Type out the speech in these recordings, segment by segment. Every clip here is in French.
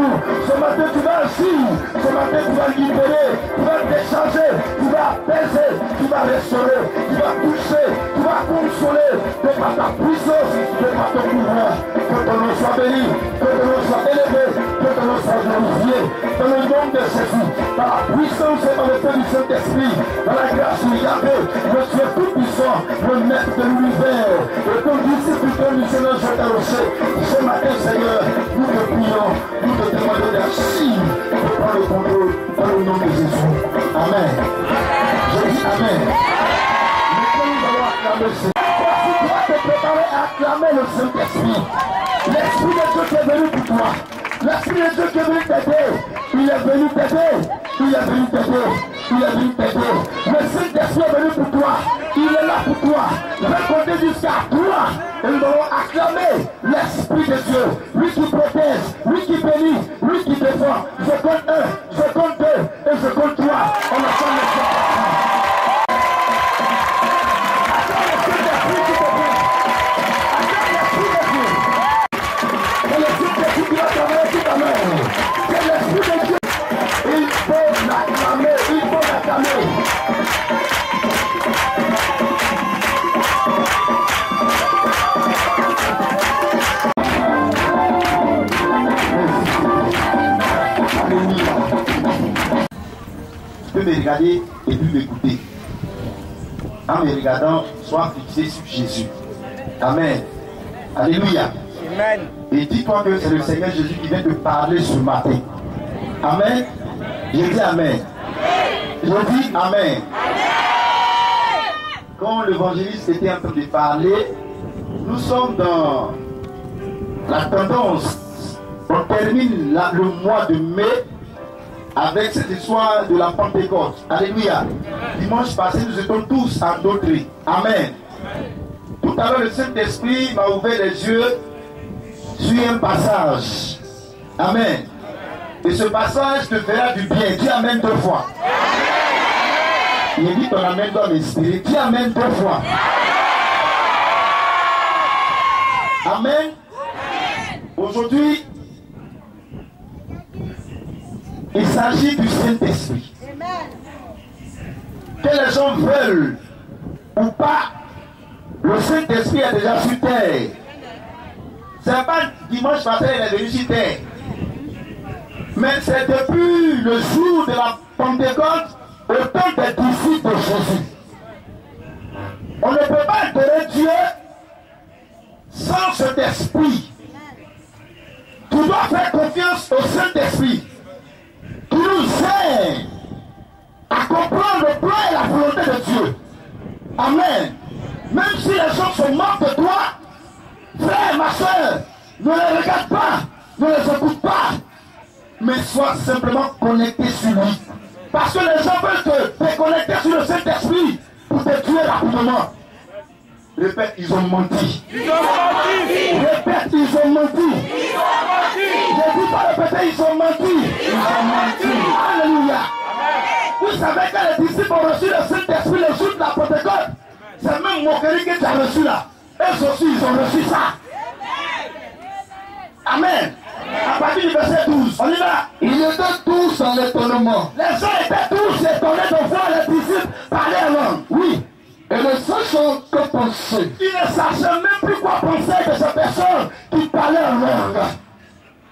tout. Ce matin, tu vas agir. Ce matin, tu vas libérer. Tu vas décharger. Tu vas apaiser. Tu vas restaurer. Tu vas toucher. Tu vas consoler. De par ta puissance. De par ton pouvoir. Que ton nom soit béni. Que ton nom soit élevé. Que ton nom soit glorifié. Dans le nom de Jésus. Par la puissance et par le feu du Saint-Esprit. Dans la grâce de Yahvé. Le Dieu tout-puissant. Le maître de l'univers. Et ton disciple du Seigneur, je t'ai rocher. Ce matin, Seigneur, nous te prions. Nous te demandons d'agir. De prendre le contrôle. Dans le nom de Jésus. Amen. Je dis Amen. Maintenant, nous allons acclamer le Seigneur. Tu dois te préparer à acclamer le Saint-Esprit. L'Esprit de Dieu qui est venu pour toi. L'Esprit de Dieu qui est venu t'aider. Il est venu t'aider. Il est venu t'aider. Il est venu t'aider. Le Saint-Esprit est venu pour toi. Il est là pour toi. Répondez jusqu'à toi. Et nous allons acclamer l'Esprit de Dieu. Lui qui protège, lui qui bénit, lui qui défend. Je compte 1, je compte 2 et je compte 3. On attend le Saint-Esprit. Attends le Saint-Esprit qui te plaît. Attends l'Esprit de Dieu. C'est le Saint-Esprit qui va travailler tout à l'heure. C'est l'Esprit de Dieu. Il faut l'acclamer. Il faut l'acclamer. Tu peux me regarder et puis m'écouter. En me regardant, sois fixé sur Jésus. Amen. Alléluia. Amen. Et dis-toi que c'est le Seigneur Jésus qui vient te parler ce matin. Amen. Je dis Amen. Je dis Amen. Quand l'évangéliste était en train de parler, nous sommes dans la tendance. On termine le mois de mai avec cette histoire de la Pentecôte. Alléluia. Dimanche passé, nous étions tous endottrés. Amen. Tout à l'heure, le Saint-Esprit m'a ouvert les yeux sur un passage. Amen. Et ce passage te fera du bien. Dis Amen 2 fois. Il dit ton Amen dans l'esprit. Dis Amen 2 fois. Amen. Aujourd'hui, il s'agit du Saint-Esprit. Que les gens veulent ou pas, le Saint-Esprit est déjà sur terre. C'est pas dimanche matin il est venu sur terre. Mais c'est depuis le jour de la Pentecôte au temps des disciples de Jésus. On ne peut pas adorer Dieu sans cet esprit. Tu dois faire confiance au Saint-Esprit qui nous aide à comprendre le plan et la volonté de Dieu. Amen. Même si les gens se moquent de toi, frère, ma soeur, ne les regarde pas, ne les écoute pas, mais sois simplement connecté sur lui. Parce que les gens veulent te déconnecter sur le Saint-Esprit pour te tuer rapidement. Répète, ils ont menti. Ils ont menti. Répète, ils ont menti. Ils ont menti. Je ne dis pas répéter, ils ont menti. Ils ont menti. Alléluia. Vous savez que les disciples ont reçu le Saint-Esprit le jour de la Pentecôte. C'est même moquerie que tu as reçu là. Eux aussi, ils ont reçu ça. Amen. À partir du verset 12, on y va. Ils étaient tous en étonnement. Les gens étaient tous étonnés de voir les disciples parler en langue. Oui. Et ne sachant que penser. Ils ne savaient même plus quoi penser de ces personnes qui parlaient en langue.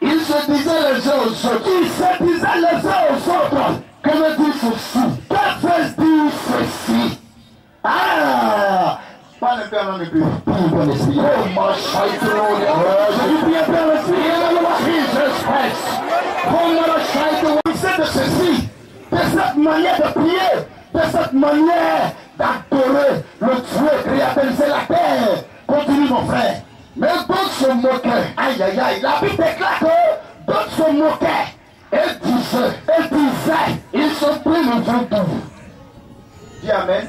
Ils se disaient les uns aux autres. Ils se disaient les uns aux autres. Que me dit ceci? Que veut-il ceci? Ah! Pas le Père, non, ne plus. Pas le Esprit. Oh, ma chaïto. Je dis bien Père, l'Esprit. Jesus Christ. Comme la chaïto. Il sait de ceci. De cette manière de prier. De cette manière d'adorer le Dieu créateur. C'est la terre. Continue, mon frère. Mais d'autres se moquaient. Aïe, aïe, aïe. La Bible déclare que d'autres se moquaient. Elle disait, ils sont pris le vaudou. Dis Amen.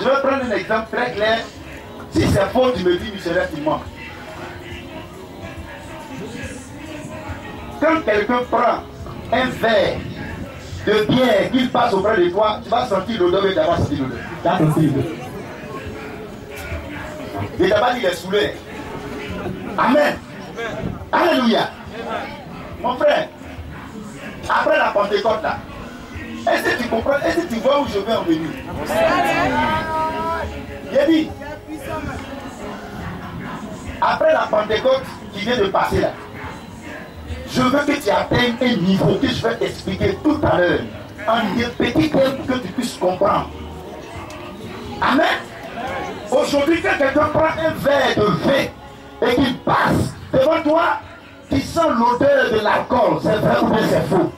Je vais prendre un exemple très clair. Si c'est faux, tu me dis, missionnaire, tu mens. Quand quelqu'un prend un verre de bière qu'il passe auprès de toi, tu vas sentir l'odeur, mais tu vas sentir l'odeur. Tu vas sentir l'odeur. Et d'abord, il est saoulé. Amen. Alléluia. Mon frère, après la Pentecôte là, est-ce que tu comprends, est-ce que tu vois où je vais en venir? J'ai dit, après la Pentecôte qui vient de passer là, je veux que tu atteignes un niveau que je vais t'expliquer tout à l'heure, en des petits termes que tu puisses comprendre. Amen. Aujourd'hui, quand quelqu'un prend un verre de vin et qu'il passe devant toi, qui sent l'odeur de l'alcool, c'est vrai ou bien c'est faux?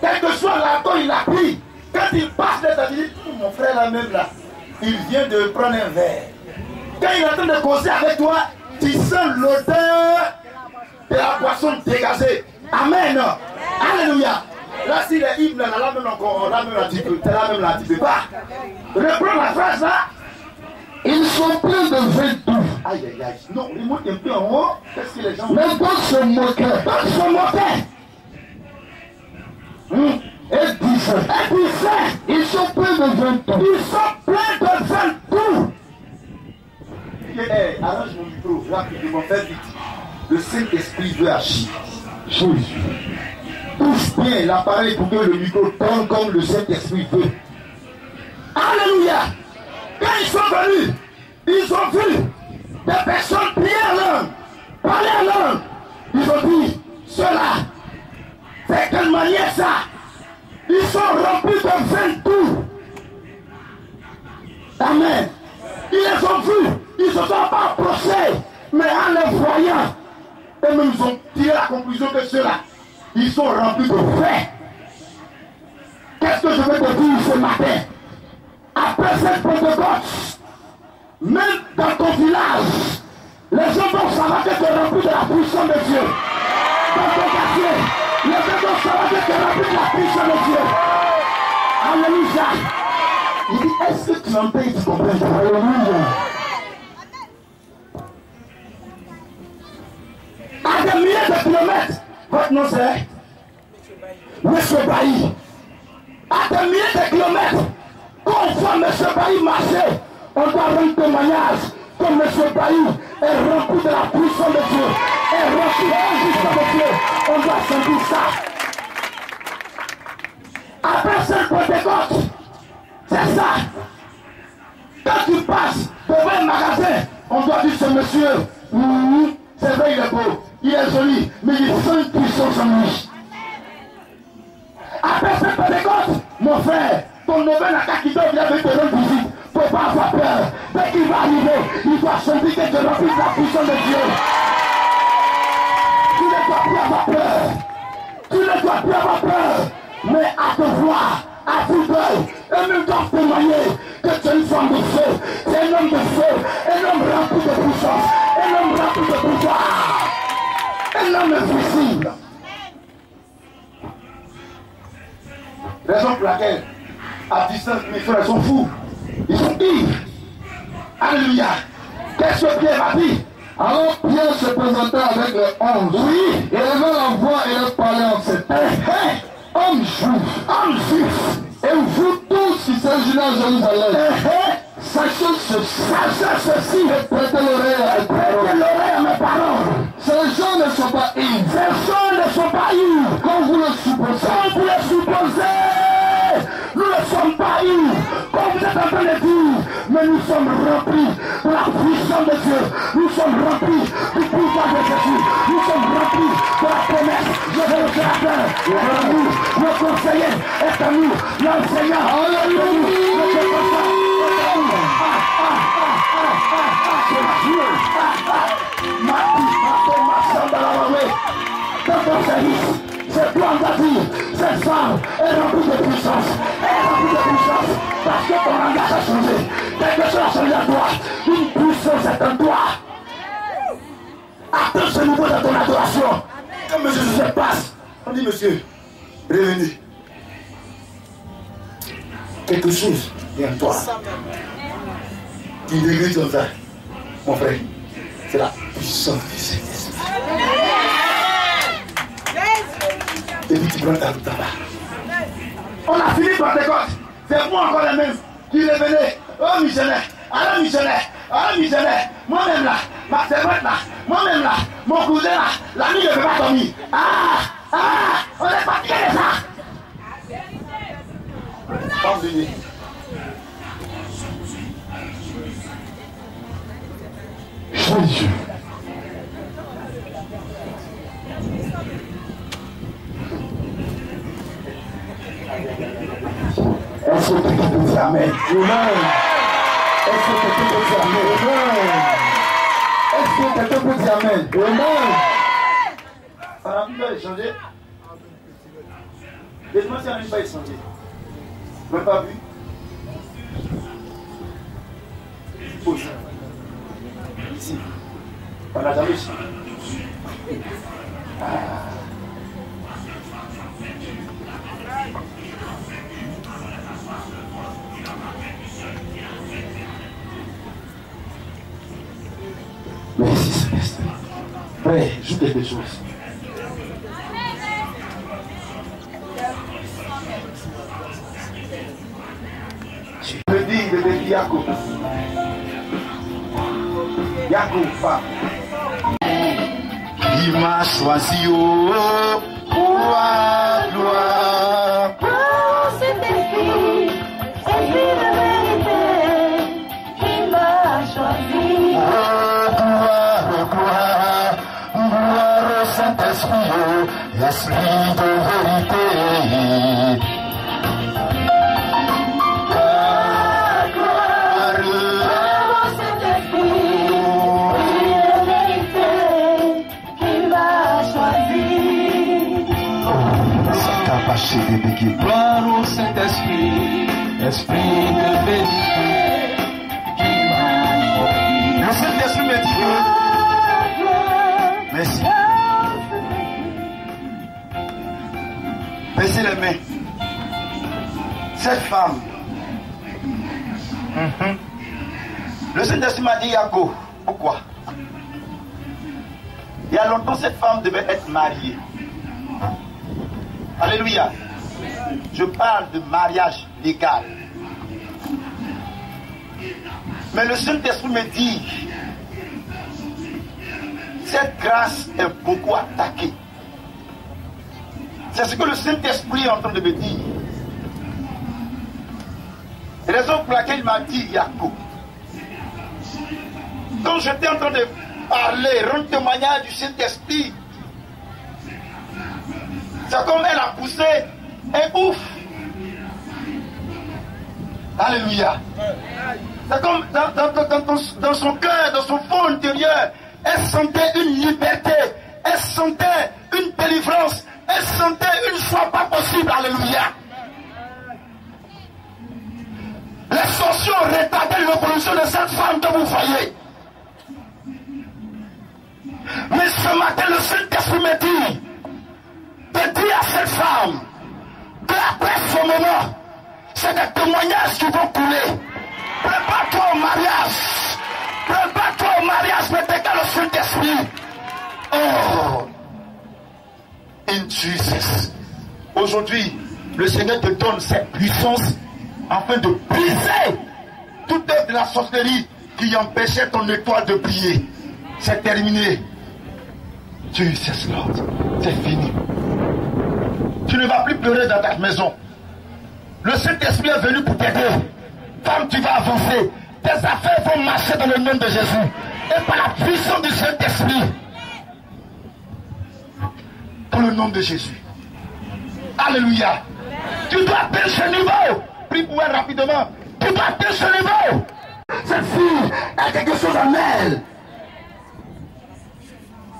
Quel que soit l'alcool, il a pris. Quand il passe de ta vie, mon frère là même là, il vient de prendre un verre. Quand il est en train de causer avec toi, tu sens l'odeur de la boisson dégagée. Amen. Alléluia. Là, s'il est ivre, là même encore, là même là, tu peux pas. Reprends la phrase là. Ils sont pleins de vin doux. Aïe aïe aïe. Non, il monte un peu en haut. Qu'est-ce que les gens... Mais d'autres se moquaient. D'autres se moquaient. Et disaient, ils sont pleins de vin doux. Ils sont pleins de vin doux. Arrange mon micro, rapidement, fais vite. Le Saint-Esprit veut agir. Jésus. Touche bien l'appareil pour que le micro tourne comme le Saint-Esprit veut. Alléluia. Quand ils sont venus, ils ont vu des personnes prier en langue, parler en langue. Ils ont dit, cela, c'est quelle manière ça? Ils sont remplis de vin doux. Amen. Ils les ont vus, ils ne se sont pas approchés, mais en les voyant, eux-mêmes ils ont tiré la conclusion que ceux-là, ils sont remplis de vin. Qu'est-ce que je veux te dire ce matin? Après cette Pentecôte, même dans ton village, les gens vont savoir que tu es rempli de la puissance de Dieu. Dans ton quartier, les gens vont savoir que tu es rempli de la puissance de Dieu. Alléluia. Il dit, est-ce que tu entends et tu comprends? Alléluia. À des milliers de kilomètres, votre nom c'est Monsieur Bailly. À des milliers de kilomètres, quand on voit M. Bailly marcher, on doit rendre témoignage que M. Bailly est rempli de la puissance de Dieu, est rempli de la puissance de Dieu. On doit sentir ça. Après cette Pentecôte, c'est ça. Quand tu passes devant un magasin, on doit dire ce monsieur, c'est vrai, il est beau, il est joli, mais il sent une puissance en lui. Après cette Pentecôte, mon frère, ton neveu n'a qu'à quitter le village de te rendre visite. Il ne faut pas avoir peur. Dès qu'il va arriver, il doit sentir que tu es rempli de la puissance de Dieu. Tu ne dois plus avoir peur. Tu ne dois plus avoir peur. Mais à te voir, à tout œil, eux-mêmes doivent témoigner que tu es une femme de feu. Tu es un homme de feu. Un homme rempli de puissance. Un homme rempli de pouvoir. Un homme invisible. Raison pour laquelle, à distance, mes frères sont fous. Ils sont ivres. Alléluia. Qu'est-ce que Pierre a dit? Alors Pierre se présenta avec les 11. Oui. Il élevait la voix et leur parlait en ces termes. Hommes juifs, et vous tous qui séjournez à Jérusalem, sachez ceci, et prêtez l'oreille à mes paroles. Ces gens ne sont pas ivres. Ces gens ne sont pas ivres. Comme vous le supposez. Comme vous le supposez. Nous ne sommes pas ivres. Comme vous êtes en train de dire. Mais nous sommes remplis de la puissance de Dieu. Nous sommes remplis du pouvoir de Jésus. Nous sommes remplis de la promesse. Je vais le créateur. Et nous, le conseiller est à nous. L'enseignant. Alléluia. Dans ton service, c'est toi on va dire, cette femme est remplie de puissance, parce que ton langage a changé, quelque chose a changé à toi, une puissance est en toi. Attends ce niveau de ton adoration, comme Jésus se passe, on dit monsieur, revenez. Quelque chose est en toi. Il dégage comme ça, mon frère, c'est la puissance du Saint-Esprit. Et puis tu prends ta route là-bas. On a fini Pentecôte. C'est moi encore les mêmes qui revenaient. Oh missionnaire, alors missionnaire, moi-même là, ma servante là, moi-même là, mon cousin là, la nuit ne peut pas dormir. On est fatigué de ça. Femme de nuit. Jésus. Est-ce que quelqu'un peut dire Amen? Est-ce que quelqu'un peut dire Amen? Est-ce que quelqu'un peut dire Amen? Ça n'a plus pas échangé. Dites-moi si on n'a pas échangé. Vous n'avez pas vu? Pause. Ici. On n'a jamais échangé. Merci Saint-Esprit. Frère, joue quelque chose. Tu me dis de dire Yacoub. Yacoub, pas. Il m'a choisi pour la gloire. Oh, cet esprit de vérité, il m'a choisi. Gloire au Saint-Esprit, esprit de vérité. Gloire au Saint-Esprit, esprit de vérité. Le Saint-Esprit me dit que... Merci. Baissez les mains. Cette femme. Le Saint-Esprit m'a dit Yago. Pourquoi? Il y a longtemps, cette femme devait être mariée. Alléluia. Je parle de mariage légal. Mais le Saint-Esprit me dit, cette grâce est beaucoup attaquée. C'est ce que le Saint-Esprit est en train de me dire. Raison pour laquelle il m'a dit Yacoub. Quand j'étais en train de parler, rendre témoignage du Saint-Esprit, c'est comme elle a poussé un ouf. Alléluia. C'est comme dans son cœur, dans son fond intérieur, elle sentait une liberté, elle sentait une délivrance, elle sentait une joie pas possible. Alléluia. L'extension retardait l'évolution de cette femme que vous voyez. Mais ce matin, le Saint-Esprit me dit de dire à cette femme qu'après ce moment, c'est des témoignages qui vont couler. Prépare-toi au mariage. Prépare-toi au mariage, mais décale le Saint-Esprit. Oh, in Jesus. Aujourd'hui, le Seigneur te donne cette puissance afin de briser toute œuvre de la sorcellerie qui empêchait ton étoile de briller. C'est terminé. Jesus Lord, c'est fini. Tu ne vas plus pleurer dans ta maison. Le Saint-Esprit est venu pour t'aider. Femme, tu vas avancer. Tes affaires vont marcher dans le nom de Jésus. Et par la puissance du Saint-Esprit. Dans le nom de Jésus. Alléluia. Tu dois atteindre ce niveau. Prie pour elle rapidement. Tu dois atteindre ce niveau. Cette fille a quelque chose en elle.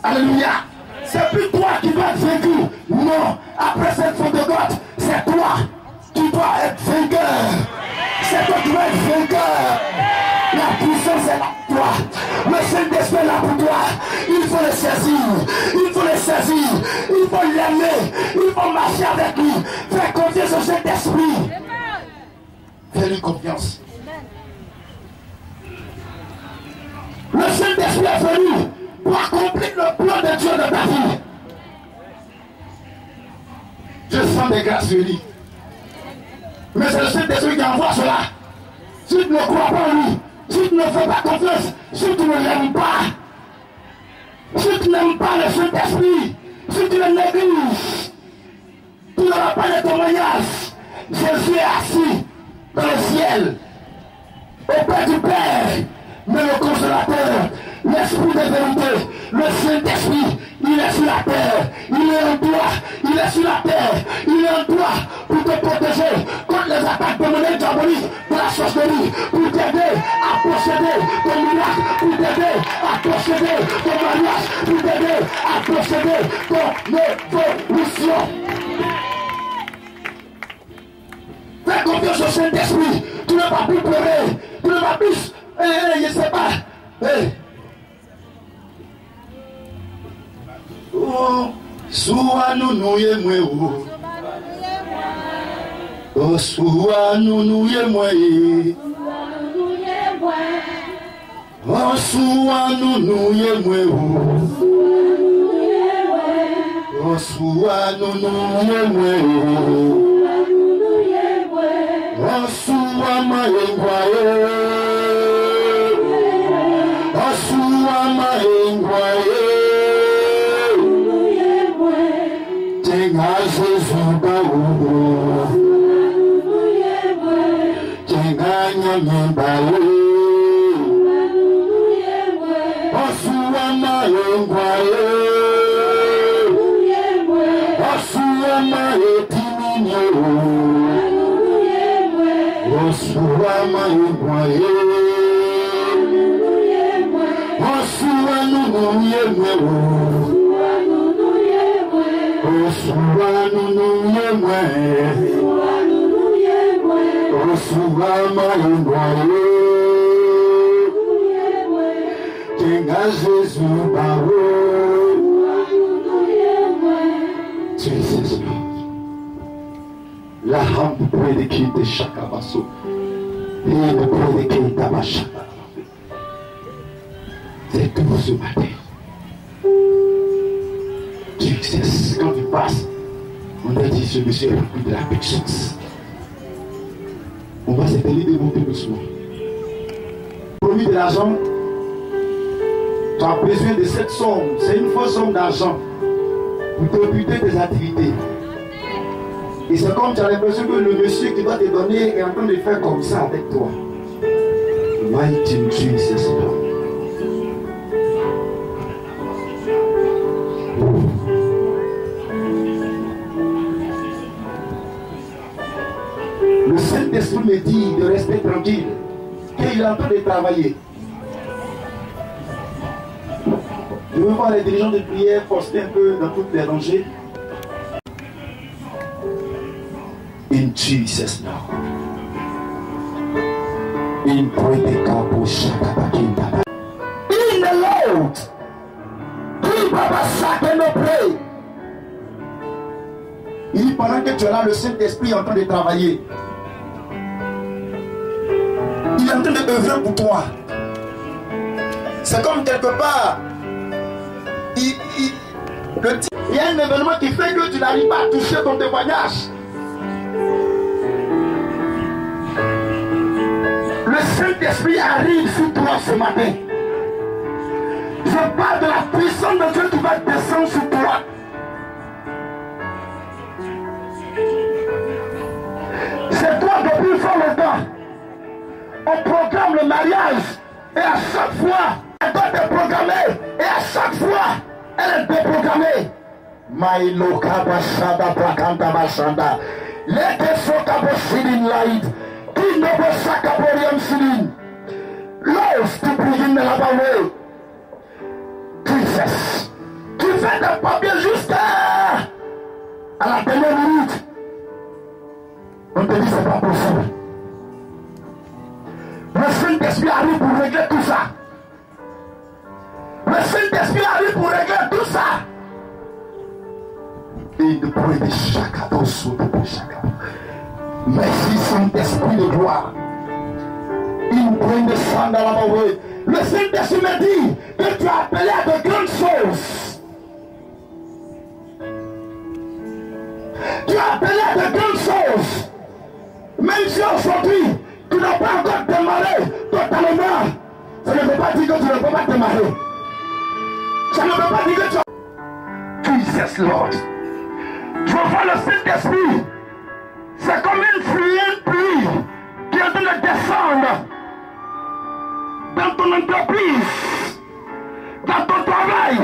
Alléluia. C'est plus toi qui dois être vaincu. Non. Après cette faute de God, c'est toi. Tu dois être vainqueur. C'est toi qui dois être vainqueur. La puissance est là pour toi. Le Saint-Esprit est là pour toi. Il faut le saisir. Il faut le saisir. Il faut l'aimer. Il faut marcher avec lui. Fais confiance au Saint-Esprit. Fais-lui confiance. Le Saint-Esprit est venu pour accomplir le plan de Dieu de ta vie. Je sens des grâces sur lui. Mais c'est le Saint-Esprit qui envoie cela. Si tu ne crois pas en lui, si tu ne fais pas confiance, si tu ne l'aimes pas, Si tu n'aimes pas le Saint-Esprit, si tu le négliges, tu n'auras pas de témoignage. Jésus est assis dans le ciel, auprès du Père, mais le consolateur, l'Esprit de vérité, le Saint-Esprit, il est sur la terre, il est en toi, il est sur la terre, il est en toi pour te protéger contre les attaques démoniaques diaboliques de la sorcellerie, pour t'aider à posséder ton miracle, pour t'aider à posséder ton mariage, pour t'aider à posséder ton évolution. Fais confiance au Saint-Esprit, tu ne vas plus pleurer, tu ne vas plus, je ne sais pas. Oh, sois nous ye mwe oh, sois nous ye mwe oh, sois nous ye mwe oh, sois nous ye mwe oh, sois ma engwaye oh, sois ma engwaye Jesus bawo Jenganya mbawo Osuwa mayengwaye Osuwa mayetinyo Osuwa mayengwaye Osuwa nunuyemwe Osuwa nunuyemwe Osuwa mayengwaye Jenga Jesu bawo Jesus Lord. La hampe prédicate Shakabaso et le prédicate Tabashaka. C'est tout ce matin. Jesus, quand tu passes, on a dit ce monsieur a pris de la puissance. On va s'éteindre de monter doucement. Promis de l'argent, tu as besoin de cette somme. C'est une fausse somme d'argent pour t'occuper tes activités. Et c'est comme tu as l'impression que le monsieur qui doit te donner est en train de faire comme ça avec toi. Mighty Jesus Lord. Le Saint-Esprit me dit de rester tranquille, qu'il est en train de travailler. Je veux voir les dirigeants de prière poster un peu dans toutes les rangées. In Jesus' name. In the Lord. Il dit pendant que tu es là, le Saint-Esprit est en train de travailler. Il est en train de œuvrer pour toi. C'est comme quelque part. Il y a un événement qui fait que tu n'arrives pas à toucher ton témoignage. Le Saint-Esprit arrive sur toi ce matin. Je parle de la puissance de Dieu qui va descendre sur toi. C'est toi depuis fort longtemps. On programme le mariage et à chaque fois, elle doit être programmée et à chaque fois, elle est déprogrammée. Maïlo kabashada prakanta bashanda. Leke soka boshidin light. Kinobo saka boriam sidin. Love to begin the labawe. Jesus. Tu fais des papiers jusqu'à la dernière minute. On te dit c'est pas possible. Le Saint-Esprit arrive pour régler tout ça. Le Saint-Esprit arrive pour régler tout ça. Et de prendre des chacun dans son chacun. Merci Saint-Esprit de gloire. Il prend des sang dans la main. Le Saint-Esprit me dit que tu as appelé à de grandes choses. Tu as appelé à de grandes choses. Même si aujourd'hui, tu n'as pas encore démarré totalement, ça ne veut pas dire que tu ne peux pas démarrer. Ça ne veut pas dire que tu as... Jesus Lord. Je vois le Saint-Esprit. C'est comme une pluie qui est en train de descendre dans ton entreprise, dans ton travail,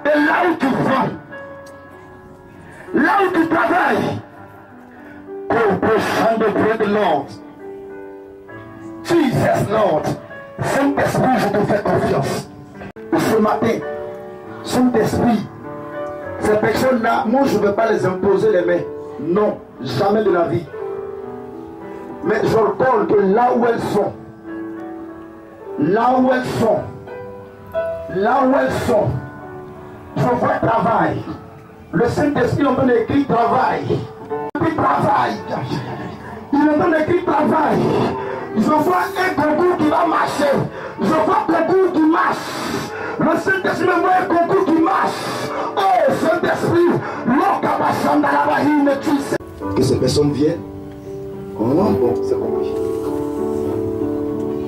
et là où tu vas, là où tu travailles. Oh, puissant de Dieu de Lord. Jesus Lord. Saint-Esprit, je te fais confiance. Et ce matin, Saint-Esprit, ces personnes-là, moi je ne veux pas les imposer les mains. Non, jamais de la vie. Mais je recorde que là où elles sont, je vois travail. Le Saint-Esprit est en train d'écrire travail. Il est en train d'écrire travail. Je vois un concours qui va marcher. Je vois un concours qui marche. Le Saint-Esprit me voit un concours qui marche. Oh Saint-Esprit, que ces personnes viennent. Oh bon, c'est compris.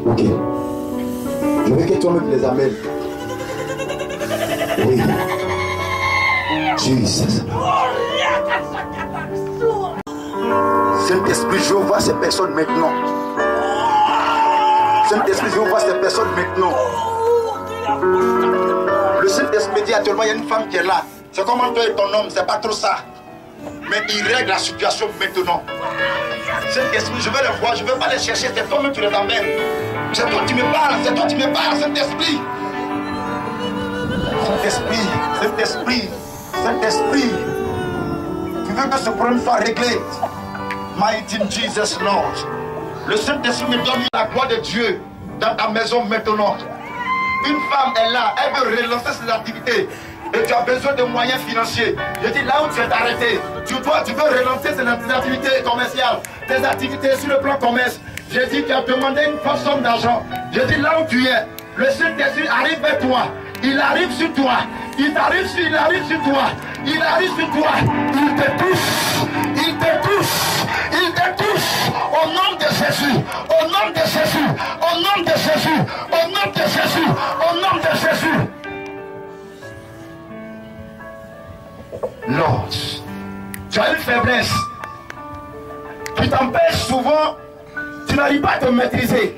Ok. Je veux que toi-même les amènes. Oui. Jesus. Saint-Esprit, je vois ces personnes maintenant. Saint-Esprit, je vois ces personnes maintenant. Le Saint-Esprit dit actuellement, il y a une femme qui est là. C'est comment toi et ton homme, c'est pas trop ça. Mais il règle la situation maintenant. Saint-Esprit, je vais les voir, je ne vais pas les chercher, c'est toi-même qui les amènes. C'est toi qui me parles, c'est toi qui me parles, Saint-Esprit. Saint-Esprit, Saint-Esprit, Saint-Esprit. Tu veux que ce problème soit réglé. Mighty Jesus Lord. Le Saint-Esprit me donne la gloire de Dieu dans ta maison maintenant. Une femme est là, elle veut relancer ses activités. Et tu as besoin de moyens financiers. Je dis là où tu es arrêté, tu veux relancer tes activités commerciales, tes activités sur le plan commerce. Je dis tu as demandé une forte somme d'argent. Je dis là où tu es, le Saint-Esprit arrive vers toi. Il arrive sur toi. Il arrive sur toi. Il arrive sur toi. Il te touche. Il te touche. Il te touche. Au nom de Jésus. Au nom de Jésus. Au nom de Jésus. Au nom de Jésus. Au nom de Jésus. Lord, tu as une faiblesse qui t'empêche souvent, tu n'arrives pas à te maîtriser.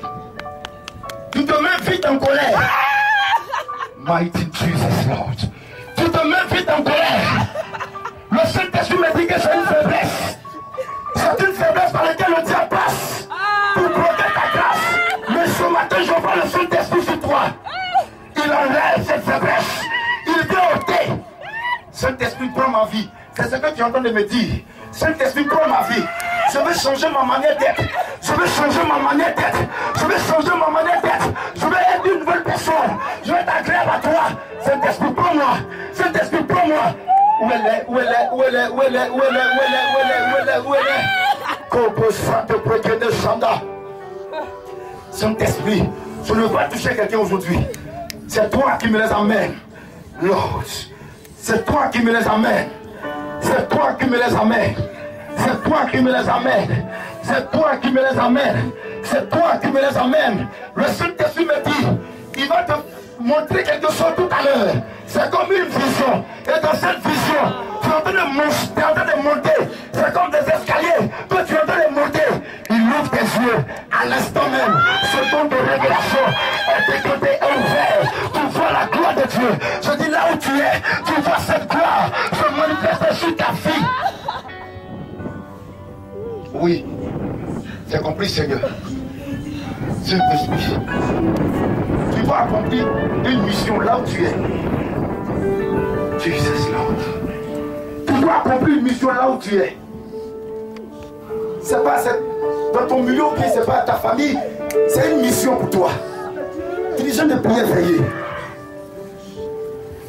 Tu te mets vite en colère. Mighty Jesus Lord. Tu te mets vite en colère. Le Saint-Esprit me dit que c'est une faiblesse. C'est une faiblesse par laquelle le diable passe pour bloquer ta grâce. Mais ce matin, je vois le Saint-Esprit sur toi. Il enlève cette faiblesse. Il vient ôter. Saint-Esprit, prends ma vie. C'est ce que tu es en train de me dire. Saint-Esprit, prends ma vie. Je veux changer ma manière d'être. Je veux changer ma manière d'être. Je veux changer ma manière d'être. Je veux être une nouvelle personne. Je veux être agréable à toi. Saint-Esprit, prends-moi. Saint-Esprit, prends-moi. Où elle est? Où elle est? Où elle est? Où elle est? Où elle est? Où elle est? Où elle est? Où elle est? Où elle est? Coco Santo Prokene Chanda. Saint-Esprit, je ne veux pas toucher quelqu'un aujourd'hui. C'est toi qui me les amènes. Lord. C'est toi qui me les amènes. C'est toi qui me les amènes. C'est toi qui me les amènes. C'est toi qui me les amènes. C'est toi qui me les amènes. Le Saint-Esprit me dit, il va te montrer quelque chose tout à l'heure. C'est comme une vision. Et dans cette vision, tu es en train de monter. C'est comme des escaliers. Toi, tu es en train de monter. Il ouvre tes yeux. À l'instant même, ce don de révélation est décoté et ouvert. Tu vois la gloire de Dieu. Je dis là où tu es, tu vois cette gloire se manifester sur ta fille. Oui, j'ai compris, Seigneur. Saint-Esprit, tu vas accomplir une mission là où tu es. Jesus Lord. Tu dois accomplir une mission là où tu es. C'est pas dans ton milieu, c'est pas ta famille. C'est une mission pour toi. Tu dis, je ne prière veiller.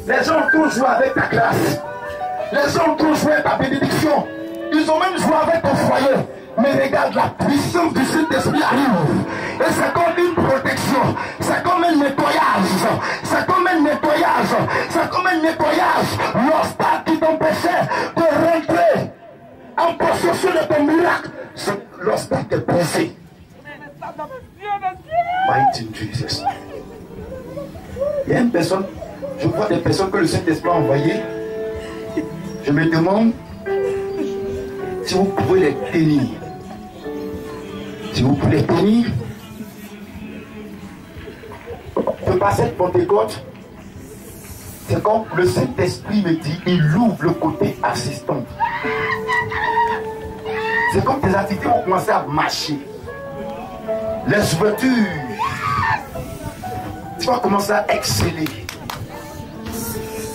Les gens ont tous joué avec ta grâce. Les gens ont tous joué avec ta bénédiction. Ils ont même joué avec ton foyer. Mais regarde, la puissance du Saint-Esprit arrive. Et c'est comme une protection. C'est comme un nettoyage. C'est comme un nettoyage. C'est comme un nettoyage. L'obstacle qui t'empêchait de rentrer en possession de ton miracle, l'obstacle est brisé. Mighty Jesus. Il y a une personne, je vois des personnes que le Saint-Esprit a envoyées. Je me demande si vous pouvez les tenir. Si vous pouvez les tenir, de par cette Pentecôte, c'est comme le Saint-Esprit me dit, il ouvre le côté assistant. C'est comme tes activités vont commencer à marcher. Les ouvertures, tu vas commencer à exceller.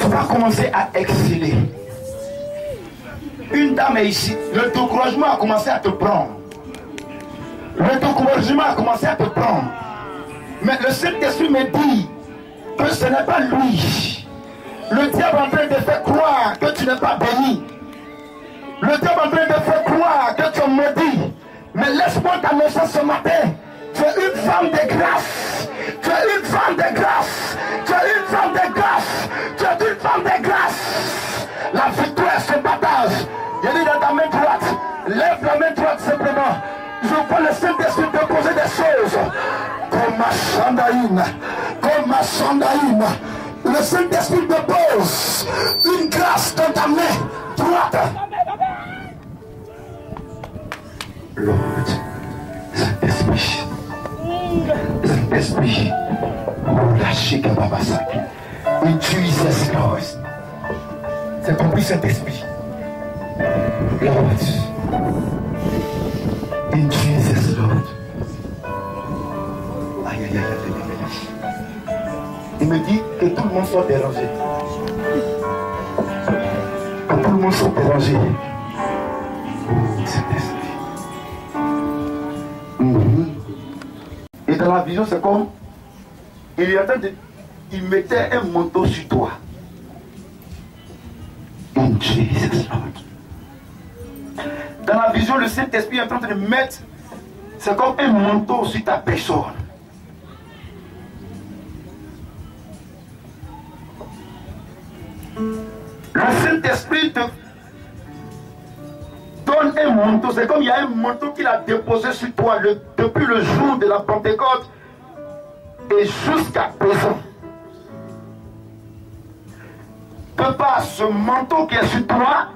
Tu vas commencer à exceller. Une dame est ici, le découragement a commencé à te prendre. Le découragement a commencé à te prendre. Mais le Saint-Esprit me dit que ce n'est pas lui. Le diable est en train de faire croire que tu n'es pas béni. Le diable est en train de faire croire que tu es maudit. Mais laisse-moi t'annoncer ce matin. Tu es une femme de grâce. Tu es une femme de grâce. Tu es une femme de grâce. Tu es une femme de grâce. La victoire se partage. Il dit dans ta main droite. Lève la main droite simplement. Je vois le Saint-Esprit te poser des choses. Comme ma chandaïne. Comme ma chandaïne. Le Saint-Esprit te pose une grâce dans ta main droite. Lord, Saint-Esprit. Saint-Esprit. Oh, lâchez que Babasaki. In Jesus Lord. C'est compris, Saint-Esprit. Lord. In Jesus Lord. Aïe, aïe, aïe, aïe, aïe. Il me dit que tout le monde soit dérangé. Que tout le monde soit dérangé. Oh, Saint-Esprit. Et dans la vision, c'est comme il est en train de. Il mettait un manteau sur toi. In Jesus Lord. Dans la vision, le Saint-Esprit est en train de mettre. C'est comme un manteau sur ta personne. Le Saint-Esprit te donne un manteau. C'est comme il y a un manteau qu'il a déposé sur toi depuis le jour de la Pentecôte et jusqu'à présent. De par ce manteau qui est sur toi,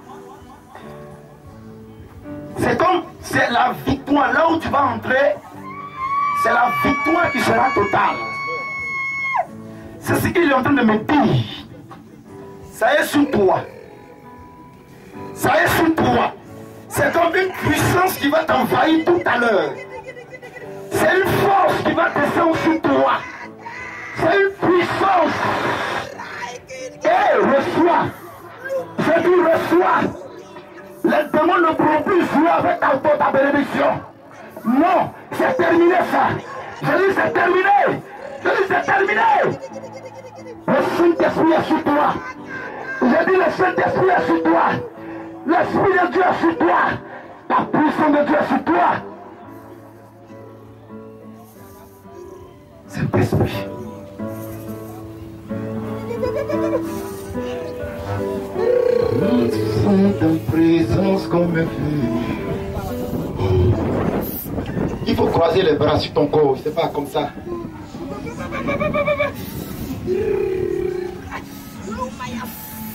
c'est comme c'est la victoire. Là où tu vas entrer, c'est la victoire qui sera totale. C'est ce qu'il est en train de me dire. Ça est sur toi. Ça est sur toi. C'est comme une puissance qui va t'envahir tout à l'heure. C'est une force qui va descendre sur toi. C'est une puissance. Et reçois. Je dis reçois. Les démons ne pourront plus jouer avec ta bénédiction. Non, c'est terminé ça. Je dis c'est terminé. Je dis c'est terminé. Le Saint-Esprit est sur toi. J'ai dit le Saint-Esprit est sur toi. L'Esprit de Dieu est sur toi. La puissance de Dieu est sur toi. Saint-Esprit. Nous sommes en présence comme un feu. Il faut croiser les bras sur ton corps, c'est pas comme ça.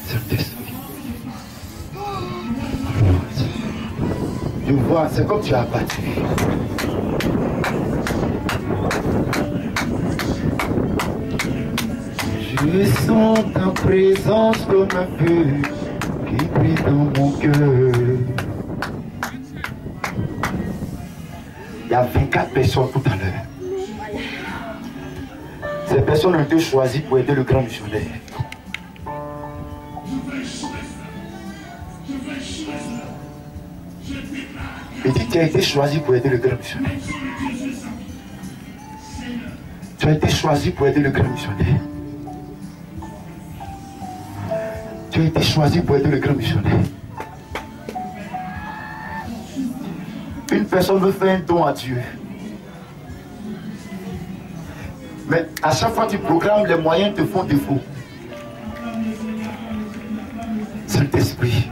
Saint-Esprit. Je vois, c'est comme tu as battu. Je sens ta présence comme un feu qui brille dans mon cœur. Il y a 24 personnes tout à l'heure. Ces personnes ont été choisies pour aider le grand missionnaire. Et dit, tu as été choisi pour aider le grand missionnaire. Tu as été choisi pour aider le grand missionnaire. Tu as été choisi pour aider le grand missionnaire. Une personne veut faire un don à Dieu. Mais à chaque fois que tu programmes, les moyens te font défaut. Saint-Esprit.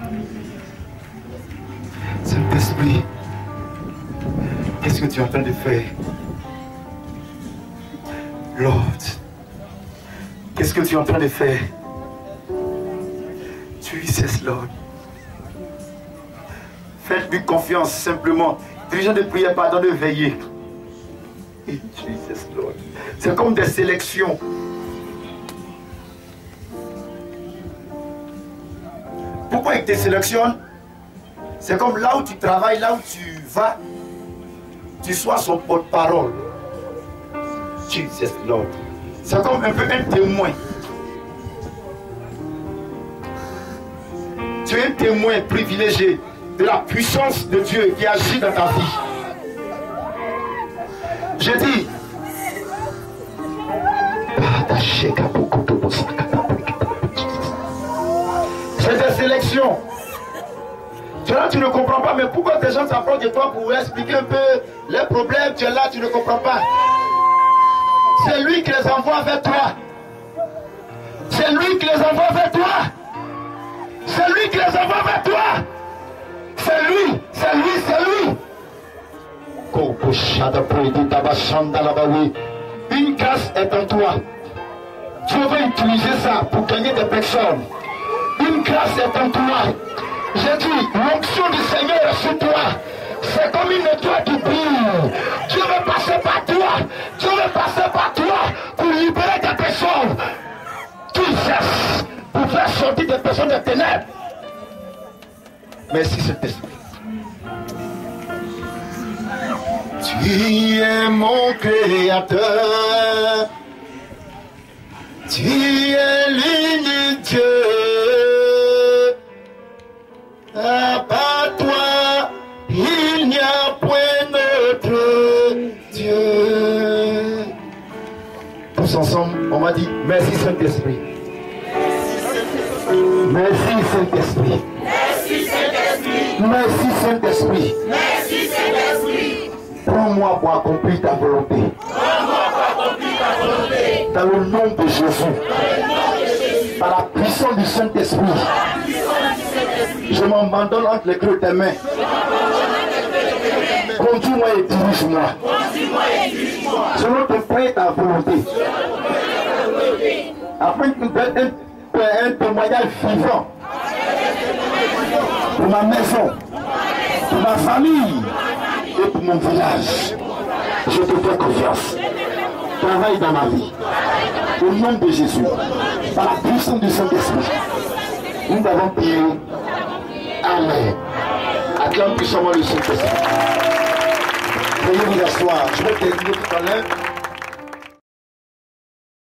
Saint-Esprit. Qu'est-ce que tu es en train de faire? Lord, Qu'est-ce que tu es en train de faire? Jesus Lord. Faites-lui confiance simplement. Dirigeant de prière, pardon, de veiller. Jesus Lord. C'est comme des sélections. Pourquoi il te sélectionne? C'est comme là où tu travailles, là où tu vas, tu sois son porte-parole. Jesus Lord. C'est comme un peu un témoin. Tu es un témoin privilégié de la puissance de Dieu qui agit dans ta vie. Je dis, c'est des sélections. Là, tu ne comprends pas, mais pourquoi des gens s'approchent de toi pour expliquer un peu les problèmes? Tu es là, tu ne comprends pas. C'est lui qui les envoie vers toi. C'est lui qui les envoie vers toi. C'est lui qui les envoie vers toi. C'est lui, c'est lui, c'est lui. Une grâce est en toi. Tu veux utiliser ça pour gagner des personnes. Une grâce est en toi. J'ai dit, l'onction du Seigneur est sur toi. C'est comme une étoile qui brille. Dieu veut passer par toi. Dieu veut passer par toi pour libérer des personnes. Tu cesses pour faire sortir des personnes des ténèbres. Merci Saint-Esprit. Tu es mon créateur. Tu es l'unique Dieu. À part toi, il n'y a point d'autre Dieu. Tous ensemble, on m'a dit merci Saint-Esprit. Merci Saint-Esprit. Merci Saint-Esprit. Merci Saint-Esprit. Merci Saint-Esprit. Prends-moi pour accomplir ta volonté. Prends-moi pour accomplir ta volonté. Dans le nom de Jésus. Par la puissance du Saint-Esprit. Je m'abandonne entre les creux de tes mains. Conduis-moi et dirige-moi. Selon ton plan et ta volonté. Afin que tu aies un témoignage vivant. Pour ma maison. Pour ma famille. Et pour mon village. Je te fais confiance. Travaille dans ma vie. Au nom de Jésus. Par la puissance du Saint-Esprit. Nous avons prié. Amen. Acclame puissamment le Saint-Esprit. Veuillez vous asseoir. Je vais terminer tout à l'heure.